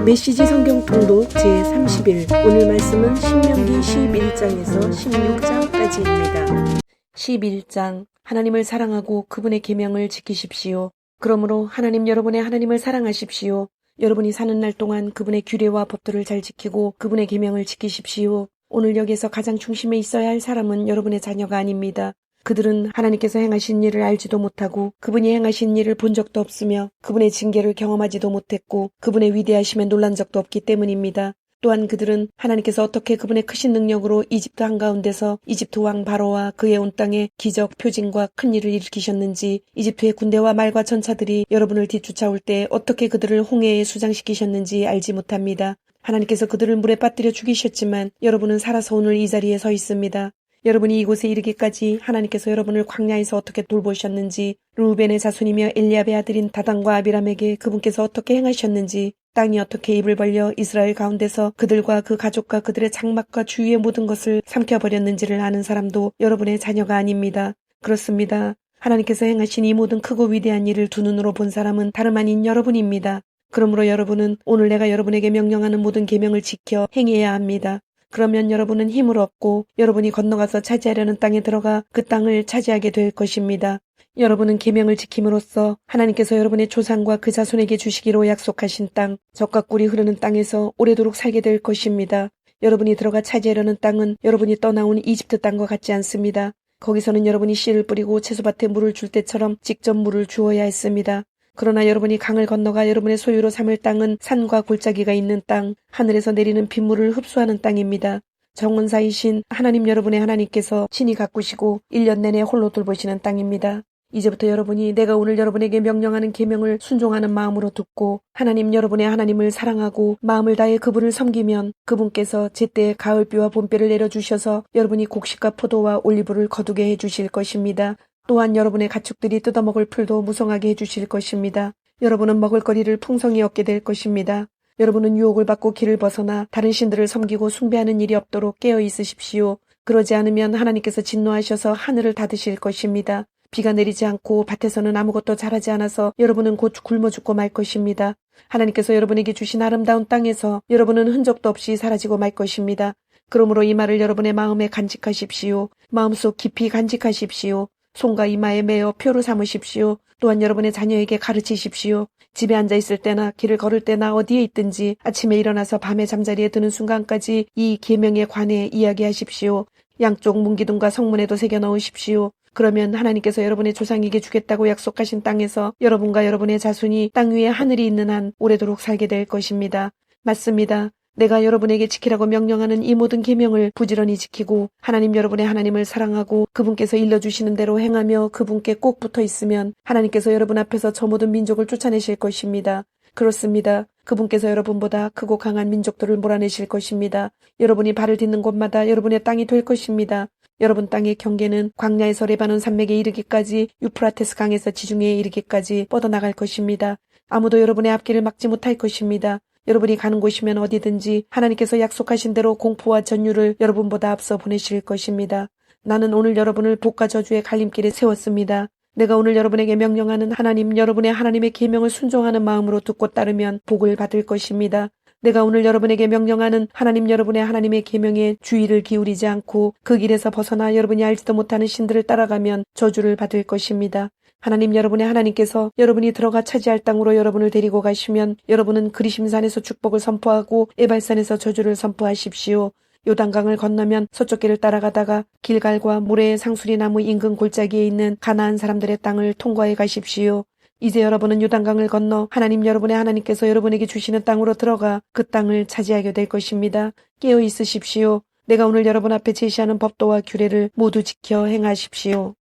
메시지 성경 통독 제30일 오늘 말씀은 신명기 11장에서 16장까지입니다. 11장 하나님을 사랑하고 그분의 계명을 지키십시오. 그러므로 하나님 여러분의 하나님을 사랑하십시오. 여러분이 사는 날 동안 그분의 규례와 법도를 잘 지키고 그분의 계명을 지키십시오. 오늘 여기에서 가장 중심에 있어야 할 사람은 여러분의 자녀가 아닙니다. 그들은 하나님께서 행하신 일을 알지도 못하고 그분이 행하신 일을 본 적도 없으며 그분의 징계를 경험하지도 못했고 그분의 위대하심에 놀란 적도 없기 때문입니다. 또한 그들은 하나님께서 어떻게 그분의 크신 능력으로 이집트 한가운데서 이집트 왕 바로와 그의 온 땅에 기적, 표징과 큰 일을 일으키셨는지, 이집트의 군대와 말과 전차들이 여러분을 뒤쫓아올 때 어떻게 그들을 홍해에 수장시키셨는지 알지 못합니다. 하나님께서 그들을 물에 빠뜨려 죽이셨지만 여러분은 살아서 오늘 이 자리에 서 있습니다. 여러분이 이곳에 이르기까지 하나님께서 여러분을 광야에서 어떻게 돌보셨는지, 루벤의 자손이며 엘리압의 아들인 다단과 아비람에게 그분께서 어떻게 행하셨는지, 땅이 어떻게 입을 벌려 이스라엘 가운데서 그들과 그 가족과 그들의 장막과 주위의 모든 것을 삼켜버렸는지를 아는 사람도 여러분의 자녀가 아닙니다. 그렇습니다. 하나님께서 행하신 이 모든 크고 위대한 일을 두 눈으로 본 사람은 다름 아닌 여러분입니다. 그러므로 여러분은 오늘 내가 여러분에게 명령하는 모든 계명을 지켜 행해야 합니다. 그러면 여러분은 힘을 얻고 여러분이 건너가서 차지하려는 땅에 들어가 그 땅을 차지하게 될 것입니다. 여러분은 계명을 지킴으로써 하나님께서 여러분의 조상과 그 자손에게 주시기로 약속하신 땅, 젖과 꿀이 흐르는 땅에서 오래도록 살게 될 것입니다. 여러분이 들어가 차지하려는 땅은 여러분이 떠나온 이집트 땅과 같지 않습니다. 거기서는 여러분이 씨를 뿌리고 채소밭에 물을 줄 때처럼 직접 물을 주어야 했습니다. 그러나 여러분이 강을 건너가 여러분의 소유로 삼을 땅은 산과 골짜기가 있는 땅, 하늘에서 내리는 빗물을 흡수하는 땅입니다. 정원사이신 하나님 여러분의 하나님께서 친히 가꾸시고 1년 내내 홀로 돌보시는 땅입니다. 이제부터 여러분이 내가 오늘 여러분에게 명령하는 계명을 순종하는 마음으로 듣고 하나님 여러분의 하나님을 사랑하고 마음을 다해 그분을 섬기면 그분께서 제때에 가을비와 봄비를 내려주셔서 여러분이 곡식과 포도와 올리브를 거두게 해주실 것입니다. 또한 여러분의 가축들이 뜯어먹을 풀도 무성하게 해주실 것입니다. 여러분은 먹을거리를 풍성히 얻게 될 것입니다. 여러분은 유혹을 받고 길을 벗어나 다른 신들을 섬기고 숭배하는 일이 없도록 깨어 있으십시오. 그러지 않으면 하나님께서 진노하셔서 하늘을 닫으실 것입니다. 비가 내리지 않고 밭에서는 아무것도 자라지 않아서 여러분은 곧 굶어 죽고 말 것입니다. 하나님께서 여러분에게 주신 아름다운 땅에서 여러분은 흔적도 없이 사라지고 말 것입니다. 그러므로 이 말을 여러분의 마음에 간직하십시오. 마음속 깊이 간직하십시오. 손과 이마에 매어 표로 삼으십시오. 또한 여러분의 자녀에게 가르치십시오. 집에 앉아있을 때나 길을 걸을 때나 어디에 있든지 아침에 일어나서 밤에 잠자리에 드는 순간까지 이 계명에 관해 이야기하십시오. 양쪽 문기둥과 성문에도 새겨 넣으십시오. 그러면 하나님께서 여러분의 조상에게 주겠다고 약속하신 땅에서 여러분과 여러분의 자손이 땅 위에 하늘이 있는 한 오래도록 살게 될 것입니다. 맞습니다. 내가 여러분에게 지키라고 명령하는 이 모든 계명을 부지런히 지키고 하나님 여러분의 하나님을 사랑하고 그분께서 일러주시는 대로 행하며 그분께 꼭 붙어 있으면 하나님께서 여러분 앞에서 저 모든 민족을 쫓아내실 것입니다. 그렇습니다. 그분께서 여러분보다 크고 강한 민족들을 몰아내실 것입니다. 여러분이 발을 딛는 곳마다 여러분의 땅이 될 것입니다. 여러분 땅의 경계는 광야에서 레바논 산맥에 이르기까지 유프라테스 강에서 지중해에 이르기까지 뻗어나갈 것입니다. 아무도 여러분의 앞길을 막지 못할 것입니다. 여러분이 가는 곳이면 어디든지 하나님께서 약속하신 대로 공포와 전율을 여러분보다 앞서 보내실 것입니다. 나는 오늘 여러분을 복과 저주의 갈림길에 세웠습니다. 내가 오늘 여러분에게 명령하는 하나님 여러분의 하나님의 계명을 순종하는 마음으로 듣고 따르면 복을 받을 것입니다. 내가 오늘 여러분에게 명령하는 하나님 여러분의 하나님의 계명에 주의를 기울이지 않고 그 길에서 벗어나 여러분이 알지도 못하는 신들을 따라가면 저주를 받을 것입니다. 하나님 여러분의 하나님께서 여러분이 들어가 차지할 땅으로 여러분을 데리고 가시면 여러분은 그리심산에서 축복을 선포하고 에발산에서 저주를 선포하십시오. 요단강을 건너면 서쪽 길을 따라가다가 길갈과 모래의 상수리 나무 인근 골짜기에 있는 가나안 사람들의 땅을 통과해 가십시오. 이제 여러분은 요단강을 건너 하나님 여러분의 하나님께서 여러분에게 주시는 땅으로 들어가 그 땅을 차지하게 될 것입니다. 깨어 있으십시오. 내가 오늘 여러분 앞에 제시하는 법도와 규례를 모두 지켜 행하십시오.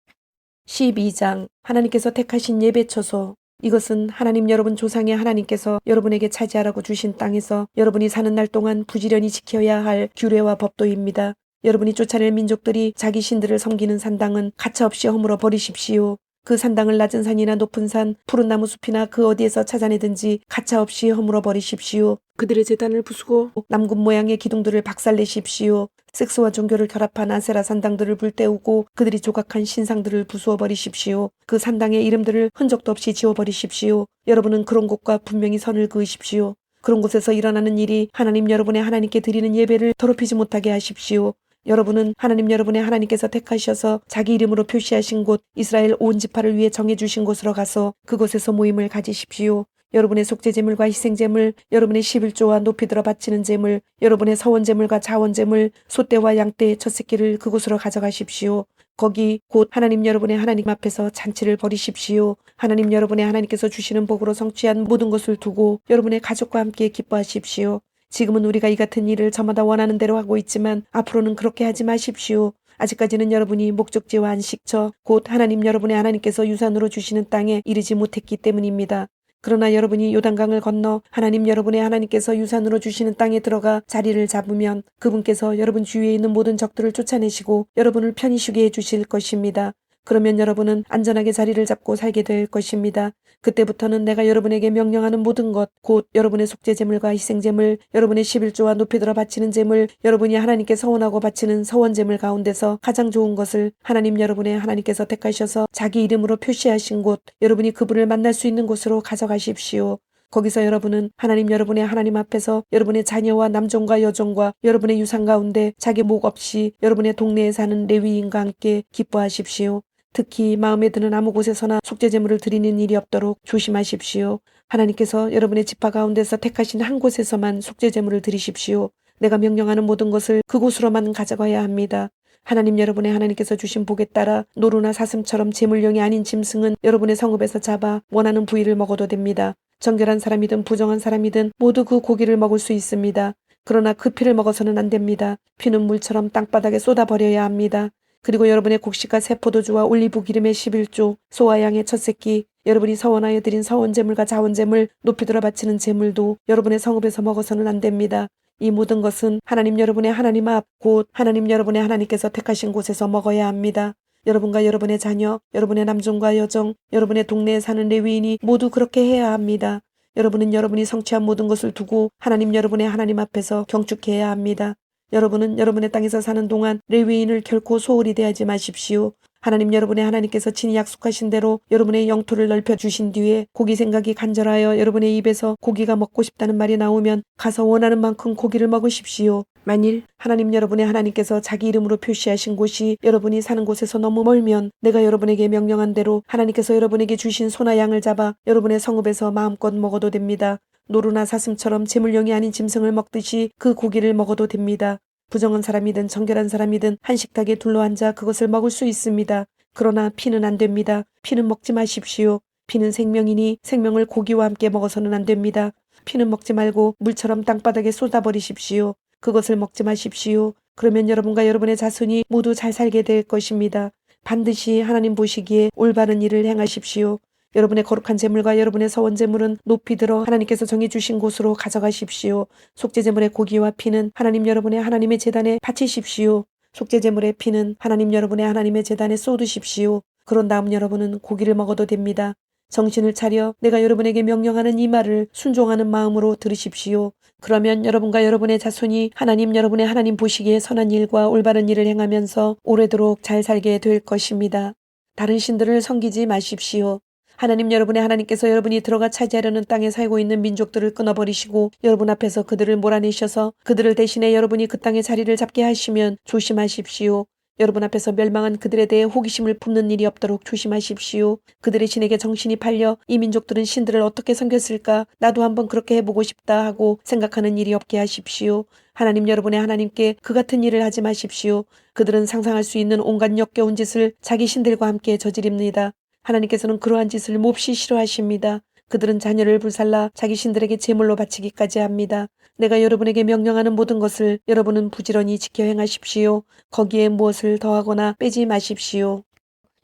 12장 하나님께서 택하신 예배처소. 이것은 하나님 여러분 조상의 하나님께서 여러분에게 차지하라고 주신 땅에서 여러분이 사는 날 동안 부지런히 지켜야 할 규례와 법도입니다. 여러분이 쫓아낼 민족들이 자기 신들을 섬기는 산당은 가차없이 허물어 버리십시오. 그 산당을 낮은 산이나 높은 산, 푸른 나무 숲이나 그 어디에서 찾아내든지 가차없이 허물어 버리십시오. 그들의 제단을 부수고 남군 모양의 기둥들을 박살내십시오. 섹스와 종교를 결합한 아세라 산당들을 불태우고 그들이 조각한 신상들을 부수어 버리십시오. 그 산당의 이름들을 흔적도 없이 지워버리십시오. 여러분은 그런 곳과 분명히 선을 그으십시오. 그런 곳에서 일어나는 일이 하나님 여러분의 하나님께 드리는 예배를 더럽히지 못하게 하십시오. 여러분은 하나님 여러분의 하나님께서 택하셔서 자기 이름으로 표시하신 곳 이스라엘 온 지파를 위해 정해주신 곳으로 가서 그곳에서 모임을 가지십시오. 여러분의 속죄제물과 희생제물, 여러분의 11조와 높이 들어 바치는 제물, 여러분의 서원제물과 자원제물, 소떼와 양떼의 첫 새끼를 그곳으로 가져가십시오. 거기 곧 하나님 여러분의 하나님 앞에서 잔치를 벌이십시오. 하나님 여러분의 하나님께서 주시는 복으로 성취한 모든 것을 두고 여러분의 가족과 함께 기뻐하십시오. 지금은 우리가 이 같은 일을 저마다 원하는 대로 하고 있지만 앞으로는 그렇게 하지 마십시오. 아직까지는 여러분이 목적지와 안식처, 곧 하나님 여러분의 하나님께서 유산으로 주시는 땅에 이르지 못했기 때문입니다. 그러나 여러분이 요단강을 건너 하나님 여러분의 하나님께서 유산으로 주시는 땅에 들어가 자리를 잡으면 그분께서 여러분 주위에 있는 모든 적들을 쫓아내시고 여러분을 편히 쉬게 해주실 것입니다. 그러면 여러분은 안전하게 자리를 잡고 살게 될 것입니다. 그때부터는 내가 여러분에게 명령하는 모든 것, 곧 여러분의 속죄제물과 희생제물, 여러분의 11조와 높이 들어 바치는 제물, 여러분이 하나님께 서원하고 바치는 서원제물 가운데서 가장 좋은 것을 하나님 여러분의 하나님께서 택하셔서 자기 이름으로 표시하신 곳, 여러분이 그분을 만날 수 있는 곳으로 가져가십시오. 거기서 여러분은 하나님 여러분의 하나님 앞에서 여러분의 자녀와 남종과 여종과 여러분의 유산 가운데 자기 목 없이 여러분의 동네에 사는 레위인과 함께 기뻐하십시오. 특히 마음에 드는 아무 곳에서나 속죄제물을 드리는 일이 없도록 조심하십시오. 하나님께서 여러분의 지파 가운데서 택하신 한 곳에서만 속죄제물을 드리십시오. 내가 명령하는 모든 것을 그곳으로만 가져가야 합니다. 하나님 여러분의 하나님께서 주신 복에 따라 노루나 사슴처럼 제물용이 아닌 짐승은 여러분의 성읍에서 잡아 원하는 부위를 먹어도 됩니다. 정결한 사람이든 부정한 사람이든 모두 그 고기를 먹을 수 있습니다. 그러나 그 피를 먹어서는 안 됩니다. 피는 물처럼 땅바닥에 쏟아버려야 합니다. 그리고 여러분의 곡식과 새 포도주와 올리브 기름의 11조, 소와 양의 첫 새끼, 여러분이 서원하여 드린 서원제물과 자원제물, 높이 들어 바치는 제물도 여러분의 성읍에서 먹어서는 안 됩니다. 이 모든 것은 하나님 여러분의 하나님 앞, 곧 하나님 여러분의 하나님께서 택하신 곳에서 먹어야 합니다. 여러분과 여러분의 자녀, 여러분의 남종과 여종, 여러분의 동네에 사는 레위인이 모두 그렇게 해야 합니다. 여러분은 여러분이 성취한 모든 것을 두고 하나님 여러분의 하나님 앞에서 경축해야 합니다. 여러분은 여러분의 땅에서 사는 동안 레위인을 결코 소홀히 대하지 마십시오. 하나님 여러분의 하나님께서 친히 약속하신 대로 여러분의 영토를 넓혀주신 뒤에 고기 생각이 간절하여 여러분의 입에서 고기가 먹고 싶다는 말이 나오면 가서 원하는 만큼 고기를 먹으십시오. 만일 하나님 여러분의 하나님께서 자기 이름으로 표시하신 곳이 여러분이 사는 곳에서 너무 멀면 내가 여러분에게 명령한 대로 하나님께서 여러분에게 주신 소나 양을 잡아 여러분의 성읍에서 마음껏 먹어도 됩니다. 노루나 사슴처럼 제물용이 아닌 짐승을 먹듯이 그 고기를 먹어도 됩니다. 부정한 사람이든 정결한 사람이든 한 식탁에 둘러앉아 그것을 먹을 수 있습니다. 그러나 피는 안 됩니다. 피는 먹지 마십시오. 피는 생명이니 생명을 고기와 함께 먹어서는 안 됩니다. 피는 먹지 말고 물처럼 땅바닥에 쏟아버리십시오. 그것을 먹지 마십시오. 그러면 여러분과 여러분의 자손이 모두 잘 살게 될 것입니다. 반드시 하나님 보시기에 올바른 일을 행하십시오. 여러분의 거룩한 제물과 여러분의 서원제물은 높이 들어 하나님께서 정해주신 곳으로 가져가십시오. 속죄제물의 고기와 피는 하나님 여러분의 하나님의 제단에 바치십시오. 속죄제물의 피는 하나님 여러분의 하나님의 제단에 쏟으십시오. 그런 다음 여러분은 고기를 먹어도 됩니다. 정신을 차려 내가 여러분에게 명령하는 이 말을 순종하는 마음으로 들으십시오. 그러면 여러분과 여러분의 자손이 하나님 여러분의 하나님 보시기에 선한 일과 올바른 일을 행하면서 오래도록 잘 살게 될 것입니다. 다른 신들을 섬기지 마십시오. 하나님 여러분의 하나님께서 여러분이 들어가 차지하려는 땅에 살고 있는 민족들을 끊어버리시고 여러분 앞에서 그들을 몰아내셔서 그들을 대신해 여러분이 그 땅에 자리를 잡게 하시면 조심하십시오. 여러분 앞에서 멸망한 그들에 대해 호기심을 품는 일이 없도록 조심하십시오. 그들의 신에게 정신이 팔려 이 민족들은 신들을 어떻게 섬겼을까? 나도 한번 그렇게 해보고 싶다 하고 생각하는 일이 없게 하십시오. 하나님 여러분의 하나님께 그 같은 일을 하지 마십시오. 그들은 상상할 수 있는 온갖 역겨운 짓을 자기 신들과 함께 저지릅니다. 하나님께서는 그러한 짓을 몹시 싫어하십니다. 그들은 자녀를 불살라 자기 신들에게 제물로 바치기까지 합니다. 내가 여러분에게 명령하는 모든 것을 여러분은 부지런히 지켜 행하십시오. 거기에 무엇을 더하거나 빼지 마십시오.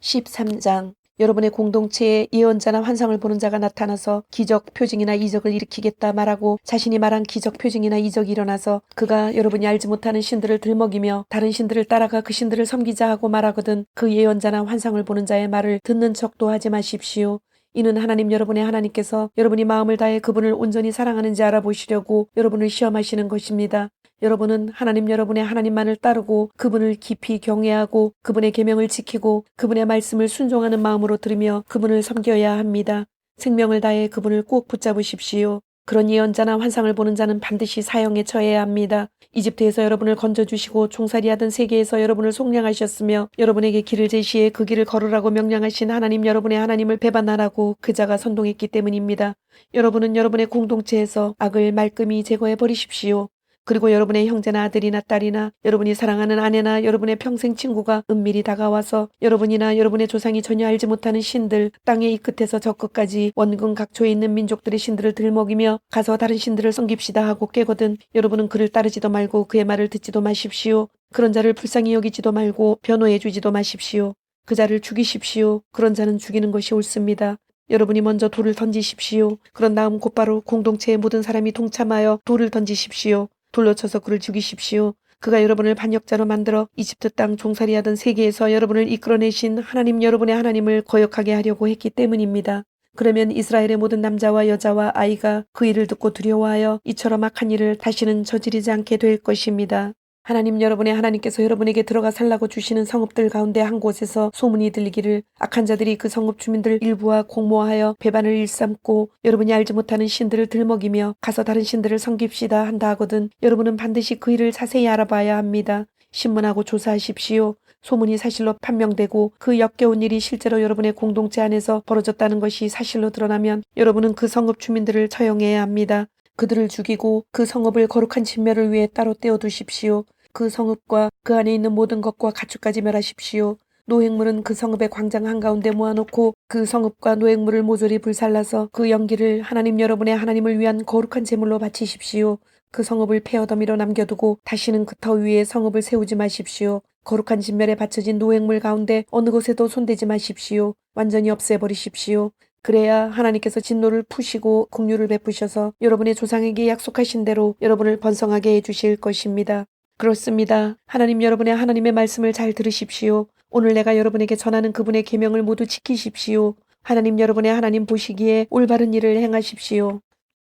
13장 여러분의 공동체에 예언자나 환상을 보는 자가 나타나서 기적, 표징이나 이적을 일으키겠다 말하고 자신이 말한 기적, 표징이나 이적이 일어나서 그가 여러분이 알지 못하는 신들을 들먹이며 다른 신들을 따라가 그 신들을 섬기자 하고 말하거든 그 예언자나 환상을 보는 자의 말을 듣는 척도 하지 마십시오. 이는 하나님 여러분의 하나님께서 여러분이 마음을 다해 그분을 온전히 사랑하는지 알아보시려고 여러분을 시험하시는 것입니다. 여러분은 하나님 여러분의 하나님만을 따르고 그분을 깊이 경외하고 그분의 계명을 지키고 그분의 말씀을 순종하는 마음으로 들으며 그분을 섬겨야 합니다. 생명을 다해 그분을 꼭 붙잡으십시오. 그런 예언자나 환상을 보는 자는 반드시 사형에 처해야 합니다. 이집트에서 여러분을 건져주시고 종살이하던 세계에서 여러분을 속량하셨으며 여러분에게 길을 제시해 그 길을 걸으라고 명령하신 하나님 여러분의 하나님을 배반하라고 그자가 선동했기 때문입니다. 여러분은 여러분의 공동체에서 악을 말끔히 제거해 버리십시오. 그리고 여러분의 형제나 아들이나 딸이나 여러분이 사랑하는 아내나 여러분의 평생 친구가 은밀히 다가와서 여러분이나 여러분의 조상이 전혀 알지 못하는 신들, 땅의 이 끝에서 저 끝까지 원근 각초에 있는 민족들의 신들을 들먹이며 가서 다른 신들을 섬깁시다 하고 깨거든 여러분은 그를 따르지도 말고 그의 말을 듣지도 마십시오. 그런 자를 불쌍히 여기지도 말고 변호해 주지도 마십시오. 그 자를 죽이십시오. 그런 자는 죽이는 것이 옳습니다. 여러분이 먼저 돌을 던지십시오. 그런 다음 곧바로 공동체의 모든 사람이 동참하여 돌을 던지십시오. 돌로 쳐서 그를 죽이십시오. 그가 여러분을 반역자로 만들어 이집트 땅 종살이하던 세계에서 여러분을 이끌어내신 하나님 여러분의 하나님을 거역하게 하려고 했기 때문입니다. 그러면 이스라엘의 모든 남자와 여자와 아이가 그 일을 듣고 두려워하여 이처럼 악한 일을 다시는 저지르지 않게 될 것입니다. 하나님 여러분의 하나님께서 여러분에게 들어가 살라고 주시는 성읍들 가운데 한 곳에서 소문이 들리기를 악한 자들이 그 성읍 주민들 일부와 공모하여 배반을 일삼고 여러분이 알지 못하는 신들을 들먹이며 가서 다른 신들을 섬깁시다 한다 하거든 여러분은 반드시 그 일을 자세히 알아봐야 합니다. 신문하고 조사하십시오. 소문이 사실로 판명되고 그 역겨운 일이 실제로 여러분의 공동체 안에서 벌어졌다는 것이 사실로 드러나면 여러분은 그 성읍 주민들을 처형해야 합니다. 그들을 죽이고 그 성읍을 거룩한 진멸을 위해 따로 떼어두십시오. 그 성읍과 그 안에 있는 모든 것과 가축까지 멸하십시오. 노획물은 그 성읍의 광장 한가운데 모아놓고 그 성읍과 노획물을 모조리 불살라서 그 연기를 하나님 여러분의 하나님을 위한 거룩한 제물로 바치십시오. 그 성읍을 폐허더미로 남겨두고 다시는 그 터 위에 성읍을 세우지 마십시오. 거룩한 진멸에 바쳐진 노획물 가운데 어느 곳에도 손대지 마십시오. 완전히 없애버리십시오. 그래야 하나님께서 진노를 푸시고 긍휼을 베푸셔서 여러분의 조상에게 약속하신 대로 여러분을 번성하게 해주실 것입니다. 그렇습니다. 하나님 여러분의 하나님의 말씀을 잘 들으십시오. 오늘 내가 여러분에게 전하는 그분의 계명을 모두 지키십시오. 하나님 여러분의 하나님 보시기에 올바른 일을 행하십시오.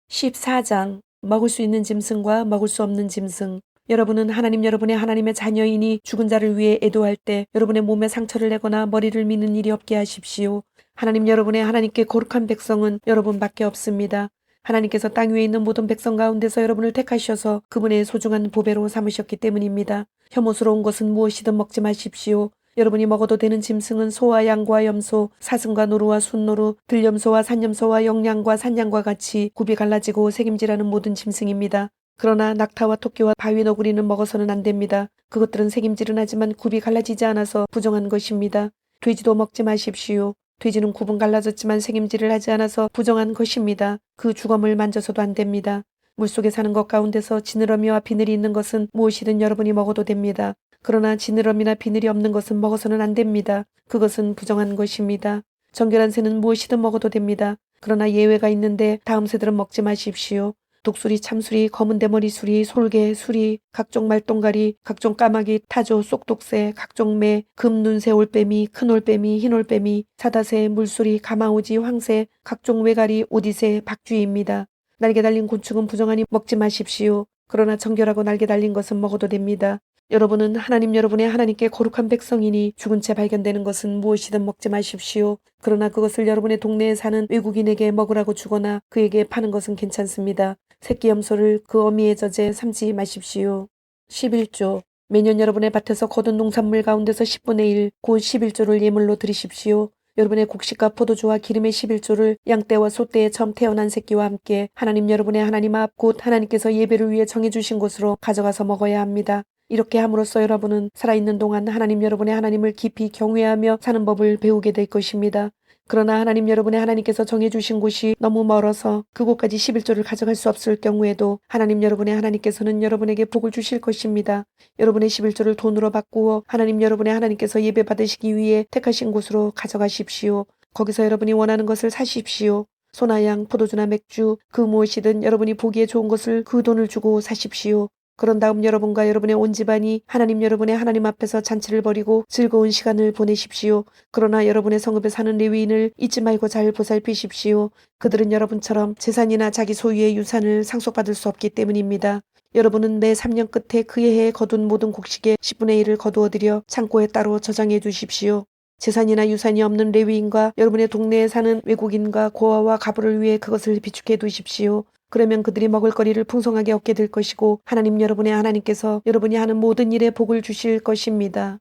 14장 먹을 수 있는 짐승과 먹을 수 없는 짐승. 여러분은 하나님 여러분의 하나님의 자녀이니 죽은 자를 위해 애도할 때 여러분의 몸에 상처를 내거나 머리를 미는 일이 없게 하십시오. 하나님 여러분의 하나님께 거룩한 백성은 여러분밖에 없습니다. 하나님께서 땅 위에 있는 모든 백성 가운데서 여러분을 택하셔서 그분의 소중한 보배로 삼으셨기 때문입니다. 혐오스러운 것은 무엇이든 먹지 마십시오. 여러분이 먹어도 되는 짐승은 소와 양과 염소, 사슴과 노루와 순노루, 들염소와 산염소와 영양과 산양과 같이 굽이 갈라지고 색임질하는 모든 짐승입니다. 그러나 낙타와 토끼와 바위 너구리는 먹어서는 안 됩니다. 그것들은 색임질은 하지만 굽이 갈라지지 않아서 부정한 것입니다. 돼지도 먹지 마십시오. 돼지는 굽은 갈라졌지만 색임질을 하지 않아서 부정한 것입니다. 그 주검을 만져서도 안 됩니다. 물속에 사는 것 가운데서 지느러미와 비늘이 있는 것은 무엇이든 여러분이 먹어도 됩니다. 그러나 지느러미나 비늘이 없는 것은 먹어서는 안 됩니다. 그것은 부정한 것입니다. 정결한 새는 무엇이든 먹어도 됩니다. 그러나 예외가 있는데 다음 새들은 먹지 마십시오. 독수리, 참수리, 검은 대머리 수리, 솔개, 수리, 각종 말똥가리, 각종 까마귀, 타조, 쏙독새, 각종 매, 금, 눈새, 올빼미, 큰 올빼미, 흰 올빼미, 사다새, 물수리, 가마오지, 황새, 각종 외가리, 오디새, 박쥐입니다. 날개 달린 곤충은 부정하니 먹지 마십시오. 그러나 정결하고 날개 달린 것은 먹어도 됩니다. 여러분은 하나님 여러분의 하나님께 거룩한 백성이니 죽은 채 발견되는 것은 무엇이든 먹지 마십시오. 그러나 그것을 여러분의 동네에 사는 외국인에게 먹으라고 주거나 그에게 파는 것은 괜찮습니다. 새끼 염소를 그 어미의 젖에 삼지 마십시오. 11조 매년 여러분의 밭에서 거둔 농산물 가운데서 10분의 1, 곧 11조를 예물로 드리십시오. 여러분의 곡식과 포도주와 기름의 11조를 양떼와 소떼에 처음 태어난 새끼와 함께 하나님 여러분의 하나님 앞 곧 하나님께서 예배를 위해 정해주신 곳으로 가져가서 먹어야 합니다. 이렇게 함으로써 여러분은 살아있는 동안 하나님 여러분의 하나님을 깊이 경외하며 사는 법을 배우게 될 것입니다. 그러나 하나님 여러분의 하나님께서 정해주신 곳이 너무 멀어서 그곳까지 11조를 가져갈 수 없을 경우에도 하나님 여러분의 하나님께서는 여러분에게 복을 주실 것입니다. 여러분의 11조를 돈으로 바꾸어 하나님 여러분의 하나님께서 예배 받으시기 위해 택하신 곳으로 가져가십시오. 거기서 여러분이 원하는 것을 사십시오. 소나 양, 포도주나 맥주, 그 무엇이든 여러분이 보기에 좋은 것을 그 돈을 주고 사십시오. 그런 다음 여러분과 여러분의 온 집안이 하나님 여러분의 하나님 앞에서 잔치를 벌이고 즐거운 시간을 보내십시오. 그러나 여러분의 성읍에 사는 레위인을 잊지 말고 잘 보살피십시오. 그들은 여러분처럼 재산이나 자기 소유의 유산을 상속받을 수 없기 때문입니다. 여러분은 매 3년 끝에 그의 해에 거둔 모든 곡식의 10분의 1을 거두어들여 창고에 따로 저장해 두십시오. 재산이나 유산이 없는 레위인과 여러분의 동네에 사는 외국인과 고아와 가부를 위해 그것을 비축해 두십시오. 그러면 그들이 먹을거리를 풍성하게 얻게 될 것이고 하나님 여러분의 하나님께서 여러분이 하는 모든 일에 복을 주실 것입니다.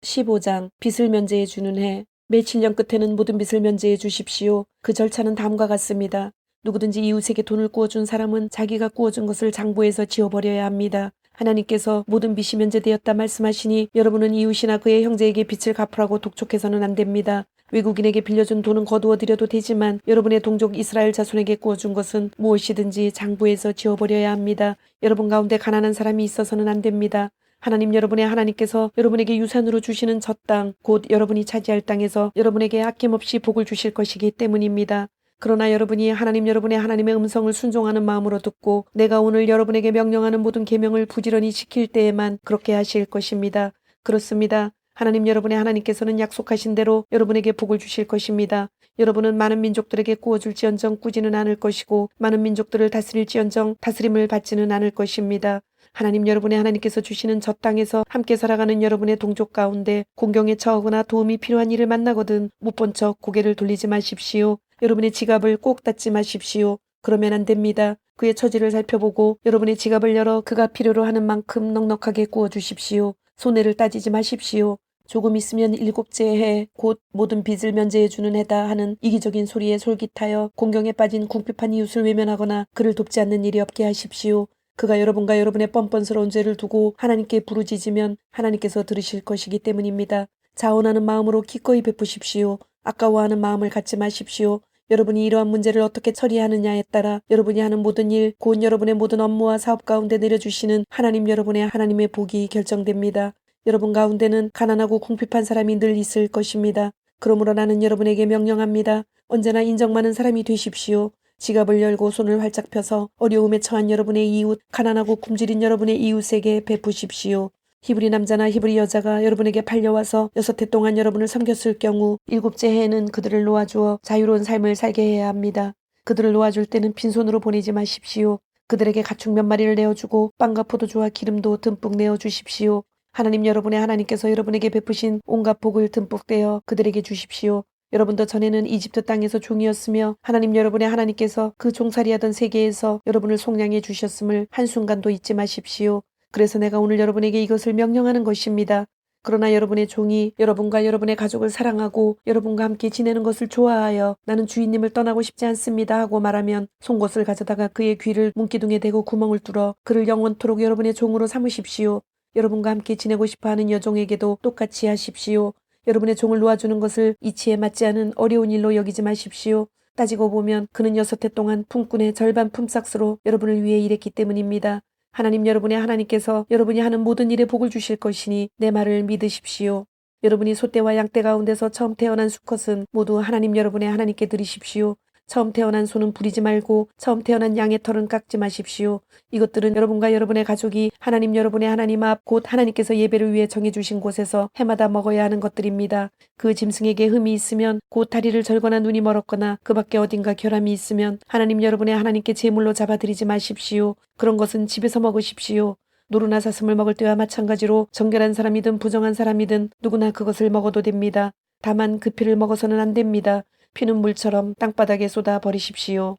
15장 빚을 면제해 주는 해. 매 7년 끝에는 모든 빚을 면제해 주십시오. 그 절차는 다음과 같습니다. 누구든지 이웃에게 돈을 꾸어준 사람은 자기가 꾸어준 것을 장부에서 지워버려야 합니다. 하나님께서 모든 빚이 면제되었다 말씀하시니 여러분은 이웃이나 그의 형제에게 빚을 갚으라고 독촉해서는 안 됩니다. 외국인에게 빌려준 돈은 거두어 드려도 되지만 여러분의 동족 이스라엘 자손에게 꾸어준 것은 무엇이든지 장부에서 지워버려야 합니다. 여러분 가운데 가난한 사람이 있어서는 안 됩니다. 하나님 여러분의 하나님께서 여러분에게 유산으로 주시는 저 땅, 곧 여러분이 차지할 땅에서 여러분에게 아낌없이 복을 주실 것이기 때문입니다. 그러나 여러분이 하나님 여러분의 하나님의 음성을 순종하는 마음으로 듣고 내가 오늘 여러분에게 명령하는 모든 계명을 부지런히 지킬 때에만 그렇게 하실 것입니다. 그렇습니다. 하나님 여러분의 하나님께서는 약속하신 대로 여러분에게 복을 주실 것입니다. 여러분은 많은 민족들에게 꾸어줄지언정 꾸지는 않을 것이고 많은 민족들을 다스릴지언정 다스림을 받지는 않을 것입니다. 하나님 여러분의 하나님께서 주시는 저 땅에서 함께 살아가는 여러분의 동족 가운데 공경에 처하거나 도움이 필요한 일을 만나거든 못 본 척 고개를 돌리지 마십시오. 여러분의 지갑을 꼭 닫지 마십시오. 그러면 안 됩니다. 그의 처지를 살펴보고 여러분의 지갑을 열어 그가 필요로 하는 만큼 넉넉하게 구워주십시오. 손해를 따지지 마십시오. 조금 있으면 7째 해 곧 모든 빚을 면제해주는 해다 하는 이기적인 소리에 솔깃하여 공경에 빠진 궁핍한 이웃을 외면하거나 그를 돕지 않는 일이 없게 하십시오. 그가 여러분과 여러분의 뻔뻔스러운 죄를 두고 하나님께 부르짖으면 하나님께서 들으실 것이기 때문입니다. 자원하는 마음으로 기꺼이 베푸십시오. 아까워하는 마음을 갖지 마십시오. 여러분이 이러한 문제를 어떻게 처리하느냐에 따라 여러분이 하는 모든 일, 곧 여러분의 모든 업무와 사업 가운데 내려주시는 하나님 여러분의 하나님의 복이 결정됩니다. 여러분 가운데는 가난하고 궁핍한 사람이 늘 있을 것입니다. 그러므로 나는 여러분에게 명령합니다. 언제나 인정 많은 사람이 되십시오. 지갑을 열고 손을 활짝 펴서 어려움에 처한 여러분의 이웃, 가난하고 굶주린 여러분의 이웃에게 베푸십시오. 히브리 남자나 히브리 여자가 여러분에게 팔려와서 6해 동안 여러분을 섬겼을 경우 7째 해에는 그들을 놓아주어 자유로운 삶을 살게 해야 합니다. 그들을 놓아줄 때는 빈손으로 보내지 마십시오. 그들에게 가축 몇 마리를 내어주고 빵과 포도주와 기름도 듬뿍 내어주십시오. 하나님 여러분의 하나님께서 여러분에게 베푸신 온갖 복을 듬뿍 떼어 그들에게 주십시오. 여러분도 전에는 이집트 땅에서 종이었으며 하나님 여러분의 하나님께서 그 종살이하던 세계에서 여러분을 속량해 주셨음을 한순간도 잊지 마십시오. 그래서 내가 오늘 여러분에게 이것을 명령하는 것입니다. 그러나 여러분의 종이 여러분과 여러분의 가족을 사랑하고 여러분과 함께 지내는 것을 좋아하여 나는 주인님을 떠나고 싶지 않습니다 하고 말하면 송곳을 가져다가 그의 귀를 문기둥에 대고 구멍을 뚫어 그를 영원토록 여러분의 종으로 삼으십시오. 여러분과 함께 지내고 싶어하는 여종에게도 똑같이 하십시오. 여러분의 종을 놓아주는 것을 이치에 맞지 않은 어려운 일로 여기지 마십시오. 따지고 보면 그는 6해 동안 품꾼의 절반 품삯으로 여러분을 위해 일했기 때문입니다. 하나님 여러분의 하나님께서 여러분이 하는 모든 일에 복을 주실 것이니 내 말을 믿으십시오. 여러분이 소떼와 양떼 가운데서 처음 태어난 수컷은 모두 하나님 여러분의 하나님께 드리십시오. 처음 태어난 소는 부리지 말고 처음 태어난 양의 털은 깎지 마십시오. 이것들은 여러분과 여러분의 가족이 하나님 여러분의 하나님 앞 곧 하나님께서 예배를 위해 정해주신 곳에서 해마다 먹어야 하는 것들입니다. 그 짐승에게 흠이 있으면 곧 다리를 절거나 눈이 멀었거나 그 밖에 어딘가 결함이 있으면 하나님 여러분의 하나님께 제물로 잡아드리지 마십시오. 그런 것은 집에서 먹으십시오. 노루나 사슴을 먹을 때와 마찬가지로 정결한 사람이든 부정한 사람이든 누구나 그것을 먹어도 됩니다. 다만 그 피를 먹어서는 안 됩니다. 피는 물처럼 땅바닥에 쏟아 버리십시오.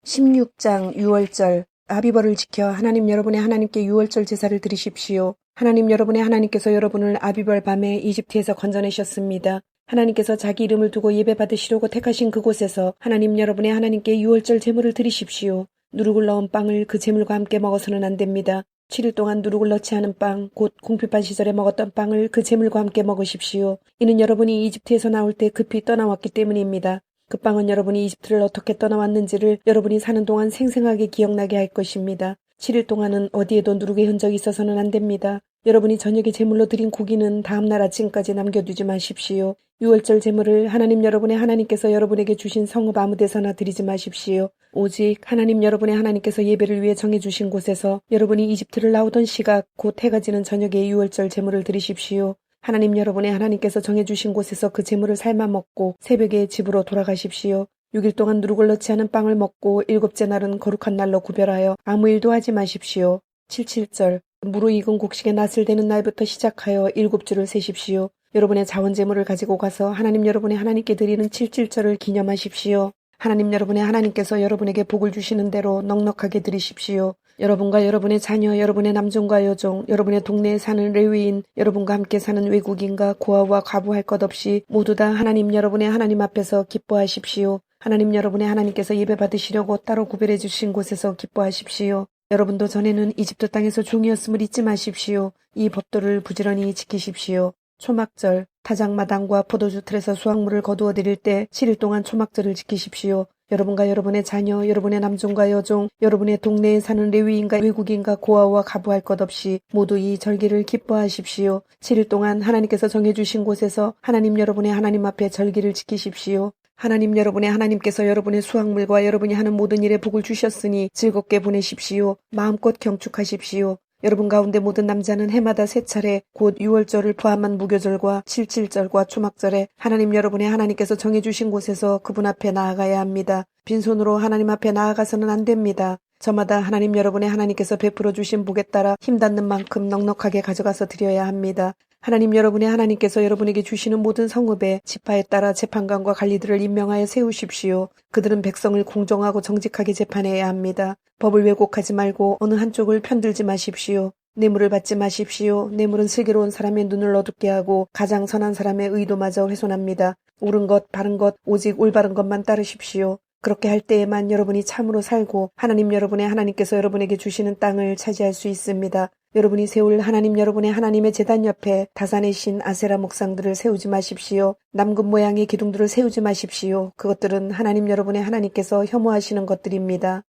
16장 유월절 아비벌을 지켜 하나님 여러분의 하나님께 유월절 제사를 드리십시오. 하나님 여러분의 하나님께서 여러분을 아비벌 밤에 이집트에서 건져내셨습니다. 하나님께서 자기 이름을 두고 예배받으시려고 택하신 그곳에서 하나님 여러분의 하나님께 유월절 제물을 드리십시오. 누룩을 넣은 빵을 그 제물과 함께 먹어서는 안 됩니다. 7일 동안 누룩을 넣지 않은 빵, 곧 궁핍한 시절에 먹었던 빵을 그 제물과 함께 먹으십시오. 이는 여러분이 이집트에서 나올 때 급히 떠나왔기 때문입니다. 그 빵은 여러분이 이집트를 어떻게 떠나왔는지를 여러분이 사는 동안 생생하게 기억나게 할 것입니다. 7일 동안은 어디에도 누룩의 흔적이 있어서는 안 됩니다. 여러분이 저녁에 제물로 드린 고기는 다음날 아침까지 남겨두지 마십시오. 유월절 제물을 하나님 여러분의 하나님께서 여러분에게 주신 성읍 아무 데서나 드리지 마십시오. 오직 하나님 여러분의 하나님께서 예배를 위해 정해주신 곳에서 여러분이 이집트를 나오던 시각 곧 해가 지는 저녁에 유월절 제물을 드리십시오. 하나님 여러분의 하나님께서 정해주신 곳에서 그 제물을 삶아 먹고 새벽에 집으로 돌아가십시오. 6일 동안 누룩을 넣지 않은 빵을 먹고 일곱째 날은 거룩한 날로 구별하여 아무 일도 하지 마십시오. 77절 무르익은 곡식의 낫을 대는 날부터 시작하여 7주를 세십시오. 여러분의 자원제물을 가지고 가서 하나님 여러분의 하나님께 드리는 77절을 기념하십시오. 하나님 여러분의 하나님께서 여러분에게 복을 주시는 대로 넉넉하게 드리십시오. 여러분과 여러분의 자녀, 여러분의 남종과 여종, 여러분의 동네에 사는 레위인, 여러분과 함께 사는 외국인과 고아와 과부할 것 없이 모두 다 하나님 여러분의 하나님 앞에서 기뻐하십시오. 하나님 여러분의 하나님께서 예배 받으시려고 따로 구별해 주신 곳에서 기뻐하십시오. 여러분도 전에는 이집트 땅에서 종이었음을 잊지 마십시오. 이 법도를 부지런히 지키십시오. 초막절, 타작마당과 포도주 틀에서 수확물을 거두어 드릴 때 7일 동안 초막절을 지키십시오. 여러분과 여러분의 자녀, 여러분의 남종과 여종, 여러분의 동네에 사는 레위인과 외국인과 고아와 가부할 것 없이 모두 이 절기를 기뻐하십시오. 7일 동안 하나님께서 정해주신 곳에서 하나님 여러분의 하나님 앞에 절기를 지키십시오. 하나님 여러분의 하나님께서 여러분의 수확물과 여러분이 하는 모든 일에 복을 주셨으니 즐겁게 보내십시오. 마음껏 경축하십시오. 여러분 가운데 모든 남자는 해마다 3차례 곧 유월절을 포함한 무교절과 77절과 초막절에 하나님 여러분의 하나님께서 정해주신 곳에서 그분 앞에 나아가야 합니다. 빈손으로 하나님 앞에 나아가서는 안 됩니다. 저마다 하나님 여러분의 하나님께서 베풀어 주신 복에 따라 힘닿는 만큼 넉넉하게 가져가서 드려야 합니다. 하나님 여러분의 하나님께서 여러분에게 주시는 모든 성읍에 지파에 따라 재판관과 관리들을 임명하여 세우십시오. 그들은 백성을 공정하고 정직하게 재판해야 합니다. 법을 왜곡하지 말고 어느 한쪽을 편들지 마십시오. 뇌물을 받지 마십시오. 뇌물은 슬기로운 사람의 눈을 어둡게 하고 가장 선한 사람의 의도마저 훼손합니다. 옳은 것, 바른 것, 오직 올바른 것만 따르십시오. 그렇게 할 때에만 여러분이 참으로 살고 하나님 여러분의 하나님께서 여러분에게 주시는 땅을 차지할 수 있습니다. 여러분이 세울 하나님 여러분의 하나님의 제단 옆에 다산의 신 아세라 목상들을 세우지 마십시오. 남금 모양의 기둥들을 세우지 마십시오. 그것들은 하나님 여러분의 하나님께서 혐오하시는 것들입니다.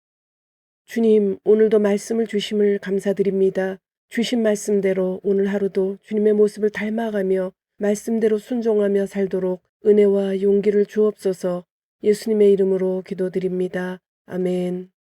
주님, 오늘도 말씀을 주심을 감사드립니다. 주신 말씀대로 오늘 하루도 주님의 모습을 닮아가며 말씀대로 순종하며 살도록 은혜와 용기를 주옵소서. 예수님의 이름으로 기도드립니다. 아멘.